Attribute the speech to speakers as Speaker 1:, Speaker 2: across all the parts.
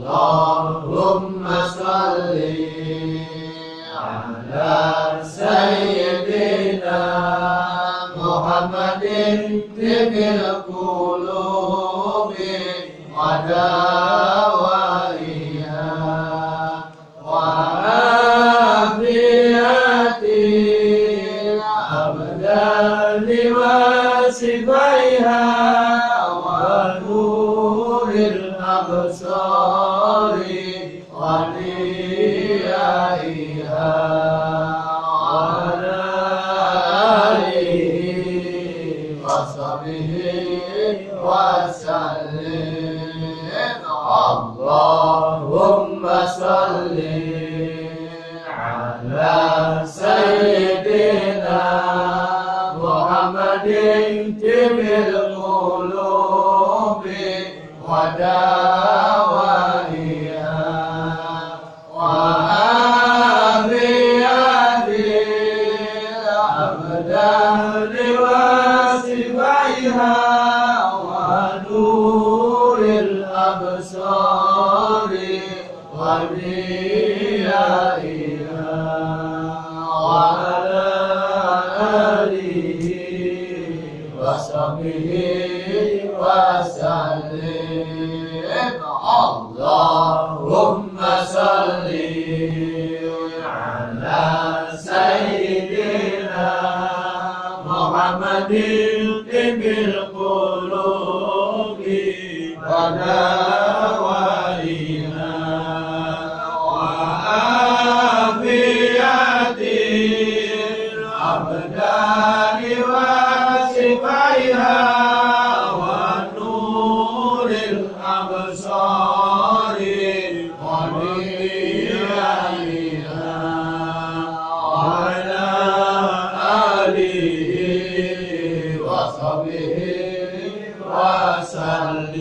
Speaker 1: Allahumma sholli ala sayyidina Muhammadin tibbil qulubi wa dawaiha wa afiyatil abdali wa sifaiha wa nuril absari wa niyaiha Allahumma sholli ala sayyidina Muhammadin tibbil qulubi wa dawaiha wa afiyatil abdali wa sifaiha wa nuril absari wa niyaiha wa ala alihi wa sahbihi wa sallim. Allahumma sholli ala sayyidina Muhammadin tibbil qulubi wa dawaiha wa afiyatil abdali wa sifaiha wa nuril absari wa niyaiha wa ala alihi wa sahbihi wa sallim.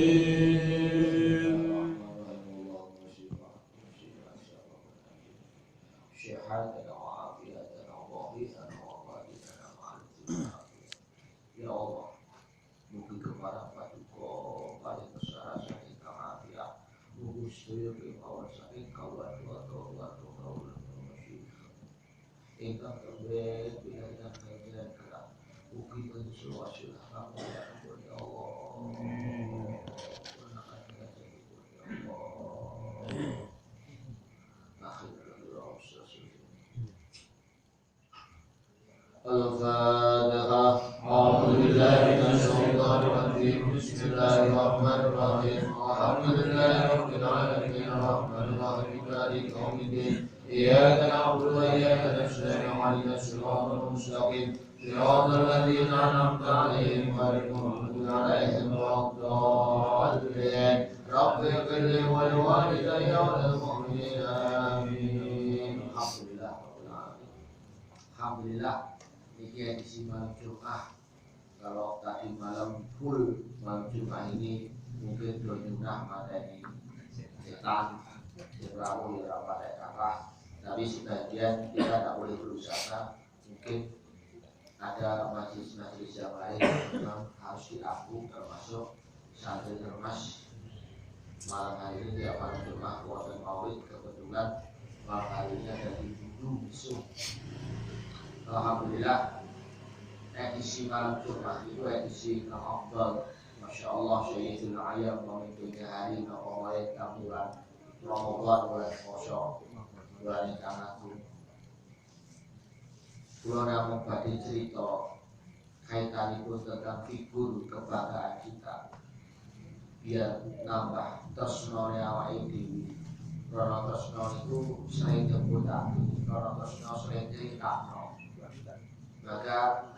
Speaker 1: Syahadana wa afiyatana wa wahidana wa wahidana ma'al. Ya Allah, mugi keparang paduka paling besar saking kamafiah, mugi sedaya kemawon saking kawadha-wadha kaulan ingkang kembali pinaringan kajian kelak, mugi pensul wasil kamu ya Allah. Al-Fatihah. A'udzubillahi minasyaitonir rajim. Bismillahirrahmanirrahim. Alhamdulillahirabbil alamin. Arrahmanir rahim. Maliki yaumiddin. Iyyaka na'budu wa iyyaka nasta'in. Ihdinas siratal mustaqim. Siratal ladzina an'amta 'alaihim ghairil maghdubi 'alaihim waladdallin. Rabbi ighfir li wa liwalidayya wa lil mu'minin. Amin. Alhamdulillah. Ini edisi malam Jumat. Kalau tadi malam full malam Jumat ini mungkin berjumlah materi setan, seberapa ya pada kakak. Tapi sebagian kita tak boleh berusaha. Mungkin ada majelis-majelis yang lain yang harus diaku, termasuk santri termas. Malam hari ini dia malam Jumat kuasa Maulid, kebetulan malam hari ini ada di Bundu Besok. Alhamdulillah, edisi malam Jumat itu edisi yang afdal. Masya Allah, Sayyidul Ayam memimpinnya hari Nawawi bulan Ramadan, bulan Kosong, bulan yang agung. Pulau namun badai cerita kaitan itu tentang figur kebanggaan kita, biar nambah tresno awake dhewe. Karena tresno itu sering nyebut hati, karena tresno sering cerita. Maka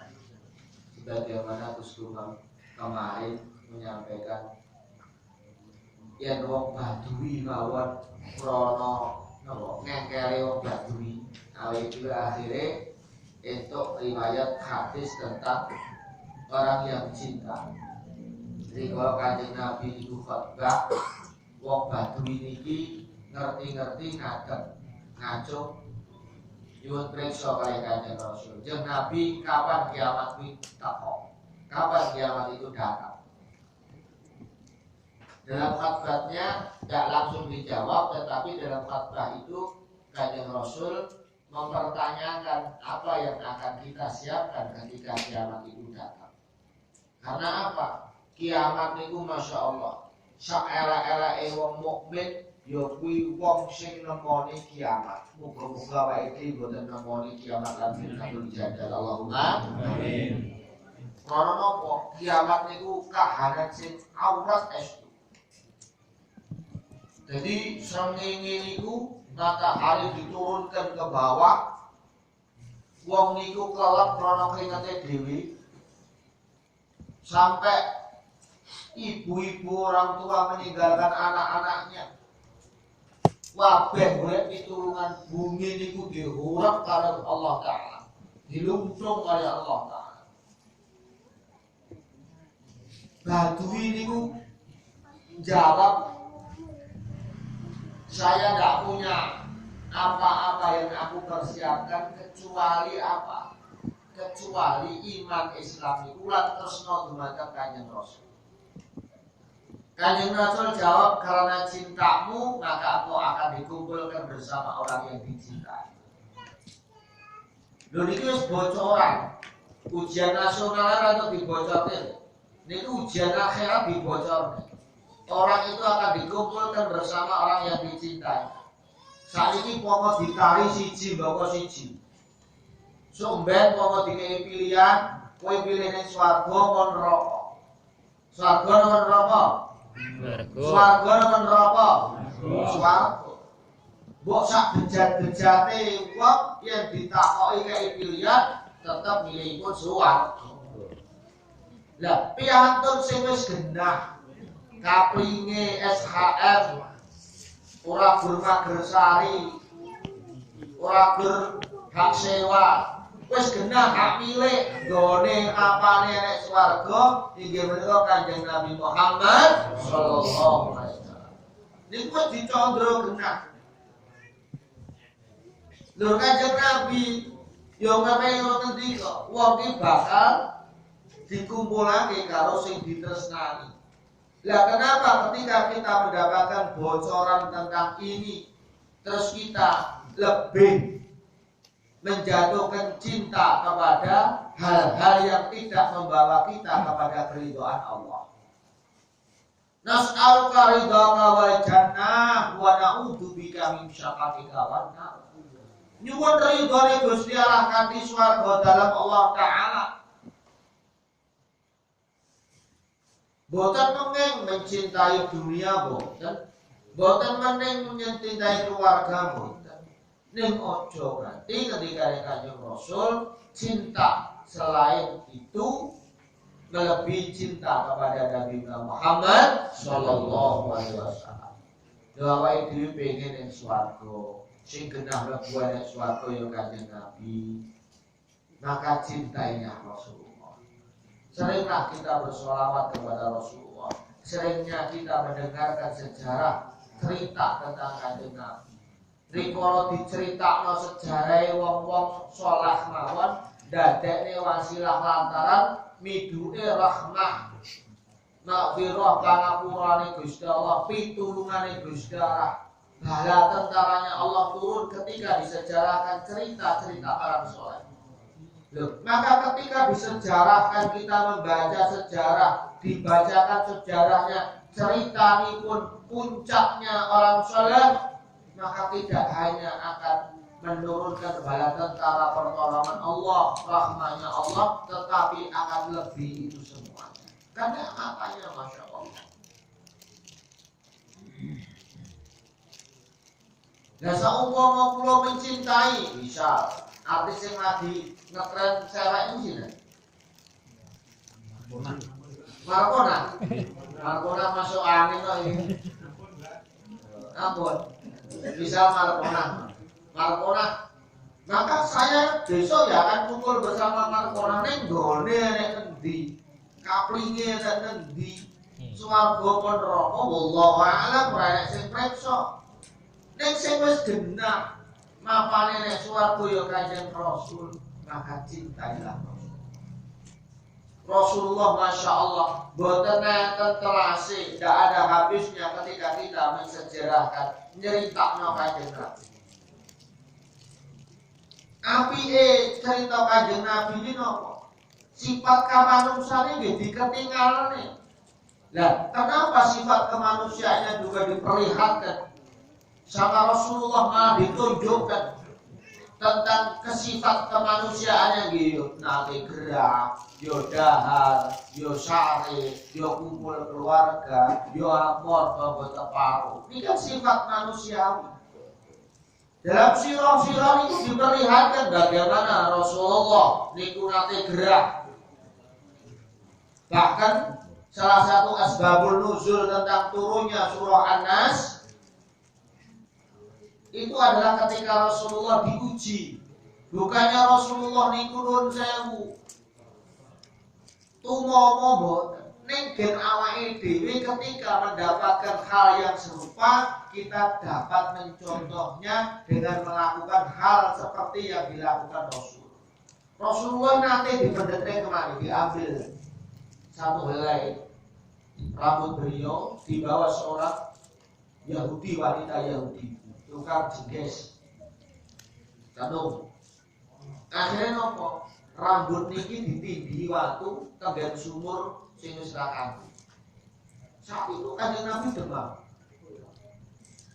Speaker 1: sebagaimana Gus Gumam kemarin menyampaikan yen wong Badui mawon krana napa ngengkere wong Badui awake dhewe akhire entuk riwayat hadis tentang orang yang cinta. Jadi kalau Kanjeng Nabi itu khotbah wong Badui niki ngerti-ngerti ngadeg ngaco nyuwun priksa kali Kanjeng Rasul. Jeung Nabi kapan kiamat kuwi teko? Kapan kiamat itu datang? Dalam khutbahnya tidak langsung dijawab, tetapi dalam khutbah itu Kanjeng Rasul mempertanyakan apa yang akan kita siapkan ketika kiamat itu datang. Karena apa? Kiamat itu Masya Allah, saela-elake wong mukmin ya kuwi wong sing nemoni kiamat. Muga-muga wae iki boten nemoni kiamat lan fitnatul jadal. Allahumma amin. Karena napa? Kiamat niku kahanan sing aurat estu. Jadi srengenge niku matahari diturunkan ke bawah, wong niku kelelep krana keringete dhewe, sampai ibu-ibu orang tua meninggalkan anak-anaknya. Wabeh golek pitulungan bumi niku dihurap karo Allah Ta'ala, dilumprung oleh Allah Ta'ala. Badui niku jawab, saya tidak punya apa-apa yang aku persiapkan kecuali apa? Kecuali iman Islam itu lan tresna dumateng Kanjeng Rasul. Kanjeng Rasul jawab, karena cintamu maka aku akan dikumpulkan bersama orang yang dicintai. Lho niki wis bocoran. Ujian nasional atau dibocorke. Niki ujian akhirat dibocorke. Orang itu akan dikumpulkan bersama orang yang dicintai. Saat ini pomo ditari siji mboko siji. Sumben pomo dikei pilihan, kowe pilih ning swarga apa neraka. Swarga apa neraka? Swarga apa neraka? Swarga. Mbok sak bejat-bejate wong yen ditakoki kei pilihan tetep milihipun swarga. Lah piantun sing wis genah kaplinge SHM ora gur Magersari, ora gur hak sewa, wis genah hak milik, gone apane nek swarga inggih menika Kanjeng Nabi Muhammad sallallahu alaihi wasallam. Niku wis dicandra genah. Lho Kanjeng Nabi yo ngapain ngoten iki kok wong iki bakal dikumpulake karo sing ditresnani. Lah kenapa ketika kita mendapatkan bocoran tentang ini, terus kita lebih menjatuhkan cinta kepada hal-hal yang tidak membawa kita kepada keridhaan Allah. Nas'aluka ridhaka wal jannah wa na'udzubika min syaqatika wan nar. Nyuwun ridhone Gusti Allah kanthi swarga dalam Allah Ta'ala. Boten mengeng mencintai dunia boten, boten meneng mencintai keluarga boten. Ning ojo nganti ketika Kanjeng Rasul cinta selain itu melebihi cinta kepada Nabi Muhammad sallallahu alaihi wasallam. Awake dhewe pengen ing swarga, sing genah mlebu ing swarga ya Kanjeng Nabi. Maka cintainya Rasul. Seringlah kita bersolawat kepada Rasulullah. Seringnya kita mendengarkan sejarah cerita tentang Kanjeng Nabi. Rikala diceritakno sejarah wong-wong saleh mawon dadekne wasilah lantaran miduke rahmah. Maghfirah pangapurane Gusti Allah, pitulungane Gusti Allah. Bala tentaranya Allah turun ketika disejarahkan cerita-cerita para saleh. Maka ketika disejarahkan kita membaca sejarah, dibacakan sejarahnya, cerita ini pun puncaknya orang saleh, maka tidak hanya akan menurunkan bala tentara pertolongan Allah, rahmanya Allah, tetapi akan lebih itu semuanya. Karena apanya Masya Allah. Nah seumpama kula mencintai, misal artis yang lagi ngetren cewek ini sih, Markona masuk angin loh ini. Ampun, misal Markona, maka saya besok ya akan kumpul bersama Markona neng gone nek endi, kaplinge nek endi, swarga pun neraka, wallahu a'lam ora sing preksa. Nek sing wis genah mapane nek swarga ya Kanjeng Rasul, maka cintailah Rasul. Rasulullah Masya Allah boten nenten telase, tidak ada habisnya ketika kita mensejarahkan nyeritakno Kanjeng Nabi. Apike cerita Kanjeng Nabi ini nopo? Sifat kemanusiaan ini diketinggalan. Nah, kenapa sifat kemanusiaannya juga diperlihatkan? Sama Rasulullah malah ditunjukkan tentang kesifat kemanusiaannya gitu. Nanti gerak, yo dahar, yo sare, yo kumpul keluarga, yo amor bawa teparu. Ini kan sifat manusiawi. Dalam sirah-sirah itu diperlihatkan bagaimana Rasulullah niku nanti gerak. Bahkan salah satu asbabul nuzul tentang turunnya surah An-Nas itu adalah ketika Rasulullah diuji. Bukannya Rasulullah niku nun sewu tumomo boten. Ning gen awake dhewe ketika mendapatkan hal yang serupa, kita dapat mencontohnya dengan melakukan hal seperti yang dilakukan Rasul. Rasulullah nanti dipendeteng kemari, diambil satu helai rambut beliau, dibawa seorang Yahudi, wanita Yahudi, tukang jengges, kandung. Akhirnya nopo? Rambut niki ditindih waktu tenggen sumur sing wis rakan. Saat itu Kanjeng Nabi demam.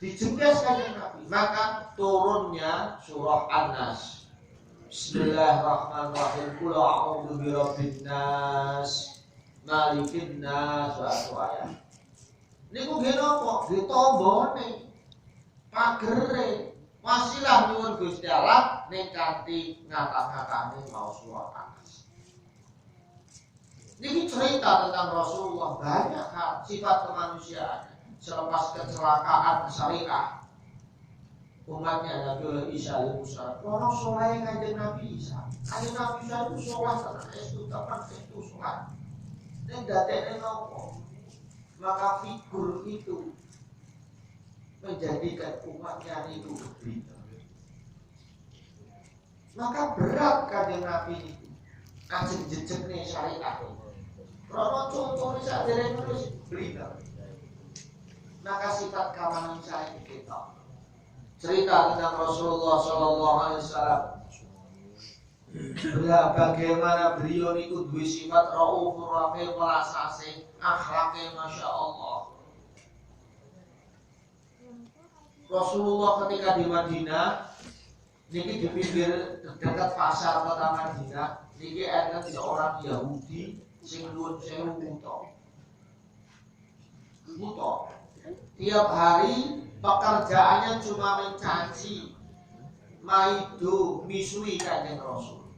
Speaker 1: Dijengges Kanjeng Nabi, maka turunnya surah An-Nas. Bismillahirrahmanirrahim. Qul a'udzu birabbin nas, malikin nas, suatu ayat. Niku nggih napa? Ditombone pagere. Wasilah nyuwun Gusti Allah ning kanthi ngata-ngatane mau surah An-Nas. Ini cerita tentang Rasulullah, banyak hal sifat kemanusiaan. Selepas kecelakaan syariah umatnya Nabi Isa alaihissalam, orang soleh Kanjeng Nabi Isa. Kanjeng Nabi Isa itu soleh karena itu kapan itu soleh. Ini dadekne nopo? Maka figur itu menjadikan umatnya itu berita. Maka berat Kanjeng Nabi itu ajeng jejekne syariat. Rono contohnya saat nulis berita. Maka sifat kemanusiaan kita. Cerita tentang Rasulullah Sallallahu Alaihi Wasallam. Bagaimana beliau itu dua sifat raufur rahim welas asih, akhlaknya masya Allah. Rasulullah ketika di Madinah, niki di pinggir dekat pasar kota Madinah, niki ada seorang Yahudi sing nuwun sewu buta. Tiap hari pekerjaannya cuma mencaci, maido, misui Kanjeng Rasul.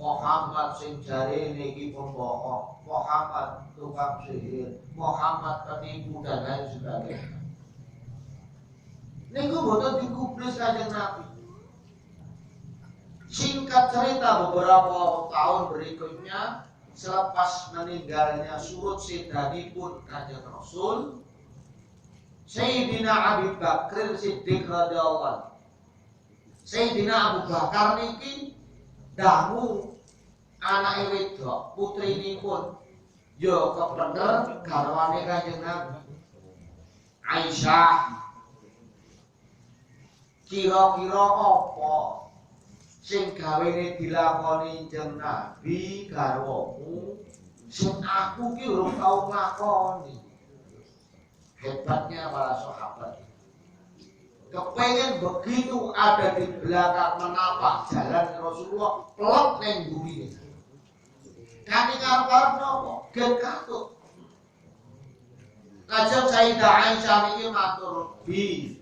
Speaker 1: Muhammad sing jare niki pembohong, Muhammad tukang sihir, Muhammad penipu dan lain sebagainya. Niku boten digubris Kanjeng Nabi. Singkat cerita beberapa tahun berikutnya, selepas meninggalnya surut sidanipun Kanjeng Rasul, Sayyidina Abi Bakr Siddiq radhiyallahu anhu. Sayyidina Abu Bakar niki dangu anake wedok putrinipun yo kepener garwane Kanjeng Nabi. Aisyah, kira-kira apa sing gawene dilakoni Kanjeng Nabi garwamu sing aku ki ora tau nglakoni. Hebatnya para sahabat. Kepengen begitu ada di belakang menapak jalan Rasulullah, plek neng bumi. Kami ngarep-arep nopo? Gen katut. Lajeng Sayyidah Aisyah niki matur, "Bi,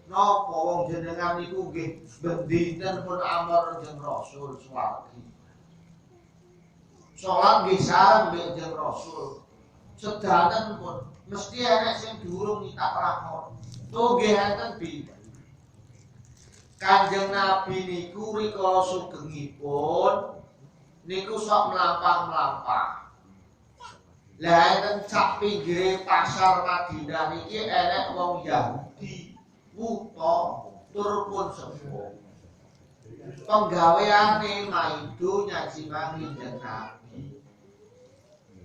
Speaker 1: napa wong jenengan niku nggih bendinten pun amar jeung Rasul swargi. Salat nggih sareng mbek jeung Rasul. Sedanten pun mesti enek sing durung nitak lakon. Tuh nggih enten bi. Kanjeng Nabi niku rikala sugengipun niku sok mlampah-mlampah. Lah enten sak pinggire pasar Madinah niki enek wong Yahudi buta tur pun sepuh. Penggaweane maido nyaji Kanjeng Nabi.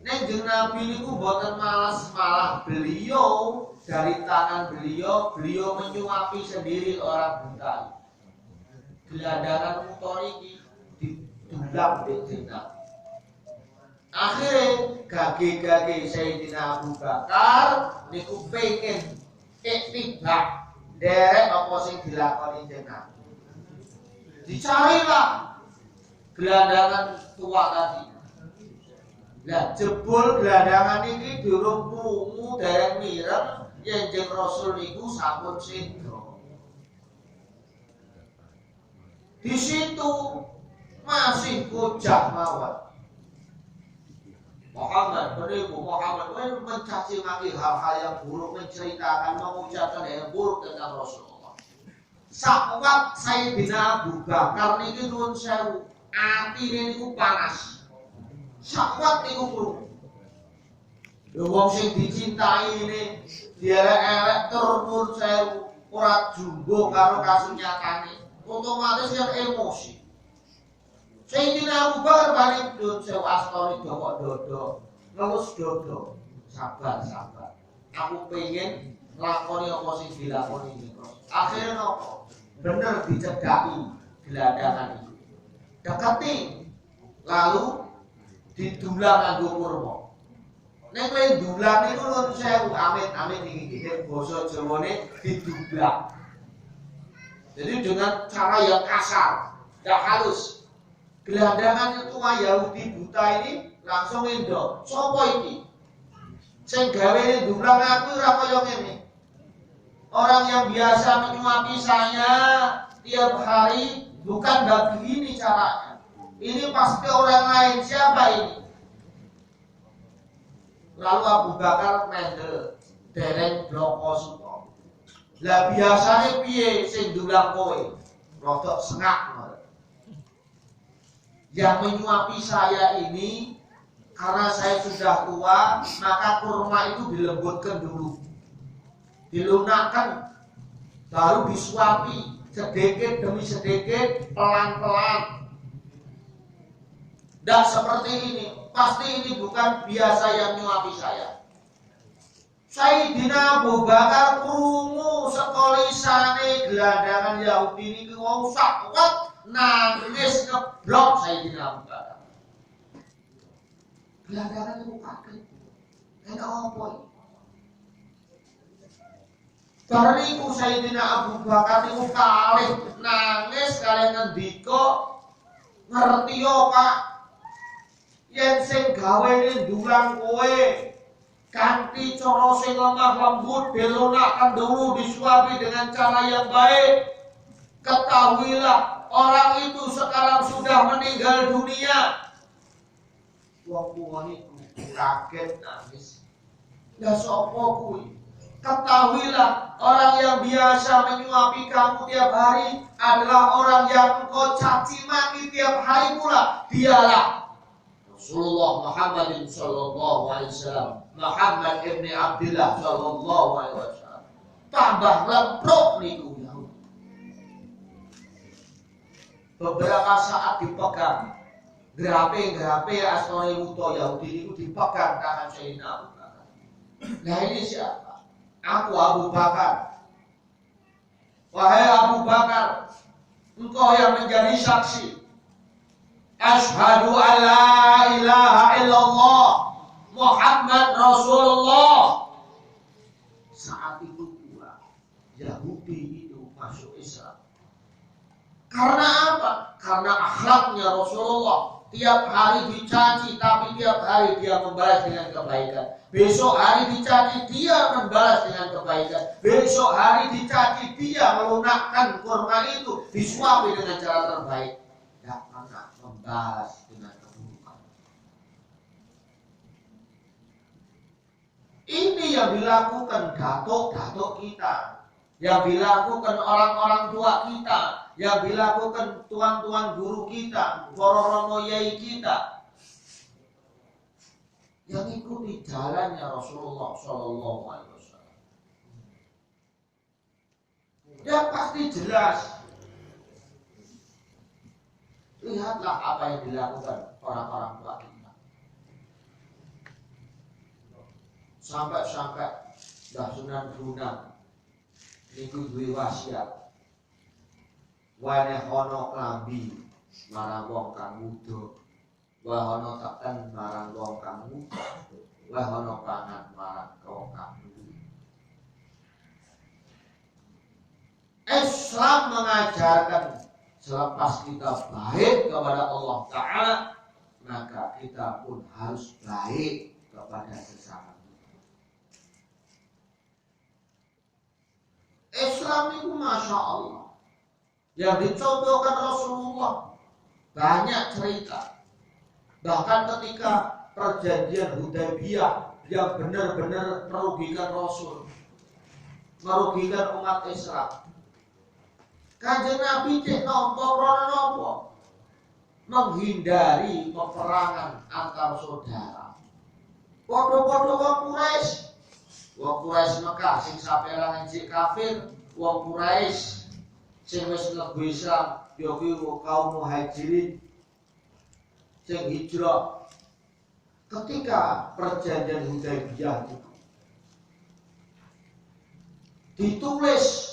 Speaker 1: Kanjeng Nabi niku boten malas, malah beliau dari tangan beliau menyuapi sendiri orang buta. Gelandangan motor iki didulang Kanjeng Nabi. Akhirnya gage-gage Sayyidina Abu Bakar niku pengen iktibak derek apa sing dilakoni Kanjeng Nabi. Dicarilah gelandangan tua tadi. Lah jebul gelandangan iki durung krungu dereng mireng yen Kanjeng Rasul niku sampun sedo. Di situ masih bocah mawon. Muhammad mencaci maki hal-hal yang buruk, menceritakan, mengucapkan yang buruk tentang Rasulullah. Sakwat Sayyidina Abu Bakar niki nuwun sewu, atine niku panas. Sakwat niku krungu. Lho wong sing dicintai ini dielek-elek tur nuwun sewu, ora jumbo karo kasunyatane. Otomatis kan emosi. Sayyidina Abu Bakar balik dun sewu astori dokok dodo, ngelus dodo, sabar. Aku pengen nglakoni apa sing dilakoni iki. Akhirnya nopo? Bener dicedhaki gelandangan itu. Deketi lalu didulang nganggo kurma. Nek kowe dulang niku nuwun sewu, amit-amit iki basa Jawane didulang. Jadi dengan cara yang kasar, tidak halus. Gelandangan tua Yahudi buta ini langsung endo. Sopo iki? Sing gawe dulang aku ora kaya ngene. Orang yang biasa menyuapi saya tiap hari bukan begini caranya. Ini pasti orang lain. Siapa ini? Lalu Abu Bakar mendel dereng bloko suto. Lah biasane piye sing dulang kowe? Rodok sengak. Yang menyuapi saya ini karena saya sudah tua, maka kurma itu dilembutkan dulu, dilunakkan, baru disuapi sedikit demi sedikit, pelan-pelan. Dan seperti ini, pasti ini bukan biasa yang menyuapi saya. Sayyidina Abu Bakar krungu sekolisane gelandangan Yahudi ini wong sakwat nangis ngeblok Sayyidina Abu Bakar. Gelandangan itu kaget. Enak apa ini? Bariku Sayyidina Abu Bakar itu kalih nangis kalih ngendika ngerti yo Pak yen sing gawene dulang kowe kanthi cara sing lemah lembut dilunakkan dulu disuapi dengan cara yang baik. Ketahuilah orang itu sekarang sudah meninggal dunia. Wong tuwa niku kaget nangis. Lah sapa kuwi? Ketahuilah orang yang biasa menyuapi kamu tiap hari adalah orang yang engkau caci maki tiap hari pula. Dialah Rasulullah Muhammad sallallahu alaihi wasallam, Muhammad ibn Abdullah sallallahu alaihi wasallam. Tambah lemprok niku. Beberapa saat dipegang grape asmane wuto Yahudi itu dipegang tangan Sayyidina Abu Bakar. Nah ini siapa? Aku Abu Bakar. Wahai Abu Bakar, engkau yang menjadi saksi. Asyhadu an la ilaha illallah Muhammad Rasulullah. Saat itu pula Yahudi itu masuk Islam. Karena apa? Karena akhlaknya Rasulullah. Tiap hari dicaci, tapi tiap hari dia membalas dengan kebaikan. Besok hari dicaci, dia membalas dengan kebaikan. Besok hari dicaci, dia melunakkan kurma itu, disuapi dengan cara terbaik. Tidak pernah membalas dengan keburukan. Ini yang dilakukan datuk-datuk kita, yang dilakukan orang-orang tua kita, yang dilakukan tuan-tuan guru kita, para romo yai kita, yang ikuti jalannya Rasulullah Shallallahu Alaihi Wasallam. Dan pasti jelas. Lihatlah apa yang dilakukan orang-orang tua kita. Sampai Mbah Sunan Bonang niku duwe wasiat. Wanehono klambi marang wong kang muda, wahono teken marang wong kang muda, wahono pangan marang wong kang muda. Islam mengajarkan selepas kita baik kepada Allah Ta'ala, maka kita pun harus baik kepada sesama. Islam itu Masya Allah yang dicontohkan Rasulullah banyak cerita. Bahkan ketika perjanjian Hudaybiyah yang benar-benar merugikan Rasul, merugikan umat Islam, Kanjeng Nabi cek nopo menghindari peperangan antar saudara. Podo-podo wong Quraisy Mekah sing saperangan cek kafir, wong Quraisy sing wis mlebu Islam ya kuwi kaum Muhajirin sing hijrah. Ketika perjanjian Hudaybiyah itu ditulis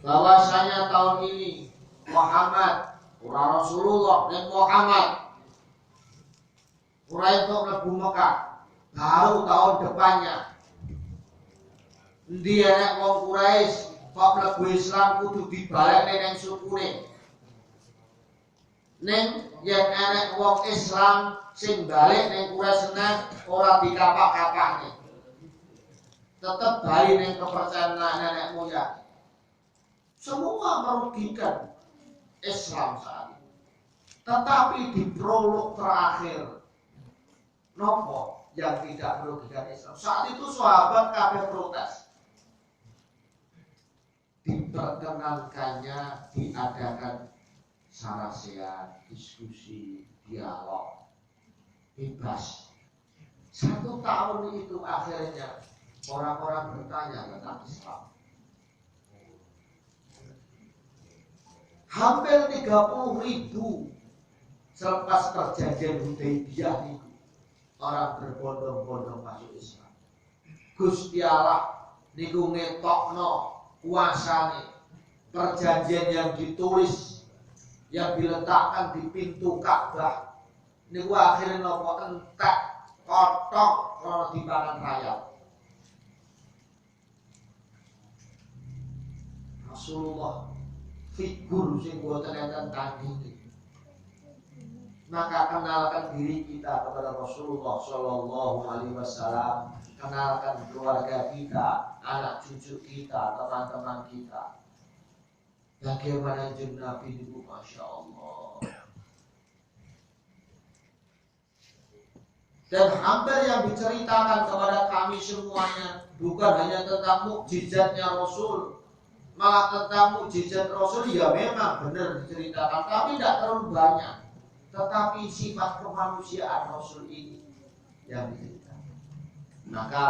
Speaker 1: bahwasanya tahun ini Muhammad ora Rasulullah dan Muhammad ora entuk mlebu Mekah, baru tahun depannya endi enek wong Quraisy kok mlebu Islam kudu dibalekne ning sukune. Ning yen enek wong Islam sing balik ning Quraisy seneng ora dikapak-kapakne. Tetep bali ning kepercayaan nenek moyang. Semua merugikan Islam saat ini. Tetapi di prolog terakhir, nopo yang tidak merugikan Islam. Saat itu sahabat kabeh protes. Diperkenankannya diadakan sarasiat, diskusi, dialog bebas. 1 tahun itu akhirnya orang-orang bertanya tentang Islam. Hampir 30.000 selepas perjanjian Hudaybiyah itu orang berbondong-bondong masuk Islam. Gusti Allah niku ngetokno kuasane. Perjanjian yang ditulis, yang diletakkan di pintu Ka'bah niku akhirnya nopo entek kotok kalau dipangan rayap. Rasulullah figur sing boten enten tandinge. Maka kenalkan diri kita kepada Rasulullah Shallallahu Alaihi Wasallam, kenalkan keluarga kita, anak cucu kita, teman-teman kita. Bagaimana jeung Nabi itu, Masya Allah. Dan hampir yang diceritakan kepada kami semuanya bukan hanya tentang mukjizatnya Rasul, malah tentang mukjizat Rasul ya memang benar diceritakan, tapi tidak terlalu banyak. Tetapi sifat kemanusiaan Rasul ini yang diceritakan. Maka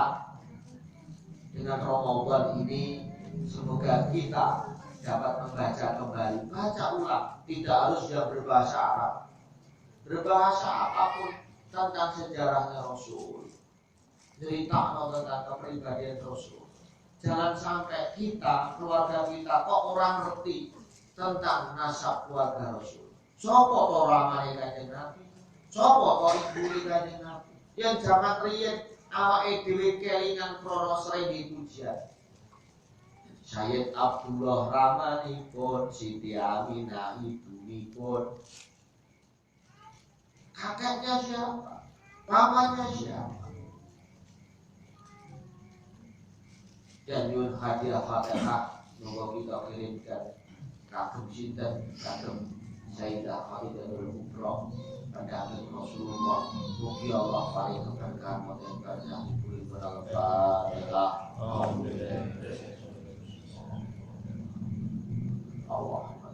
Speaker 1: dengan Ramadan ini semoga kita dapat membaca kembali, baca ulang, tidak harus yang berbahasa Arab, berbahasa apapun tentang sejarahnya Rasul, cerita tentang kepribadian Rasul. Jangan sampai kita, keluarga kita, kok orang ngerti tentang nasab keluarga Rasul. Sopo to ramane Kanjeng Nabi, sopo to ibune Kanjeng Nabi. Yang zaman riyen awake dhewe kelingan krana sering dipujian. Sayyid Abdullah ramanipun, Siti Aminah ibunipun. Kakeknya siapa? Pamannya siapa? Dan yun hadiah Fatihah moga kita kirimkan kagem sinten kagem Sayyidah Khadijatul Kubra pendamping Rasulullah. Mugi Allah paring keberkahan wonten barzakh puripun al-Fatihah. Allahumma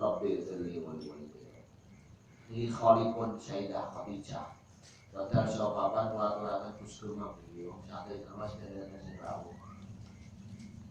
Speaker 1: Rabbi dzilli wal walidayya. Ini khalipun Sayyidah Khadijah. Badal sopapan waturakan kusuma beliau. Sampai terus dari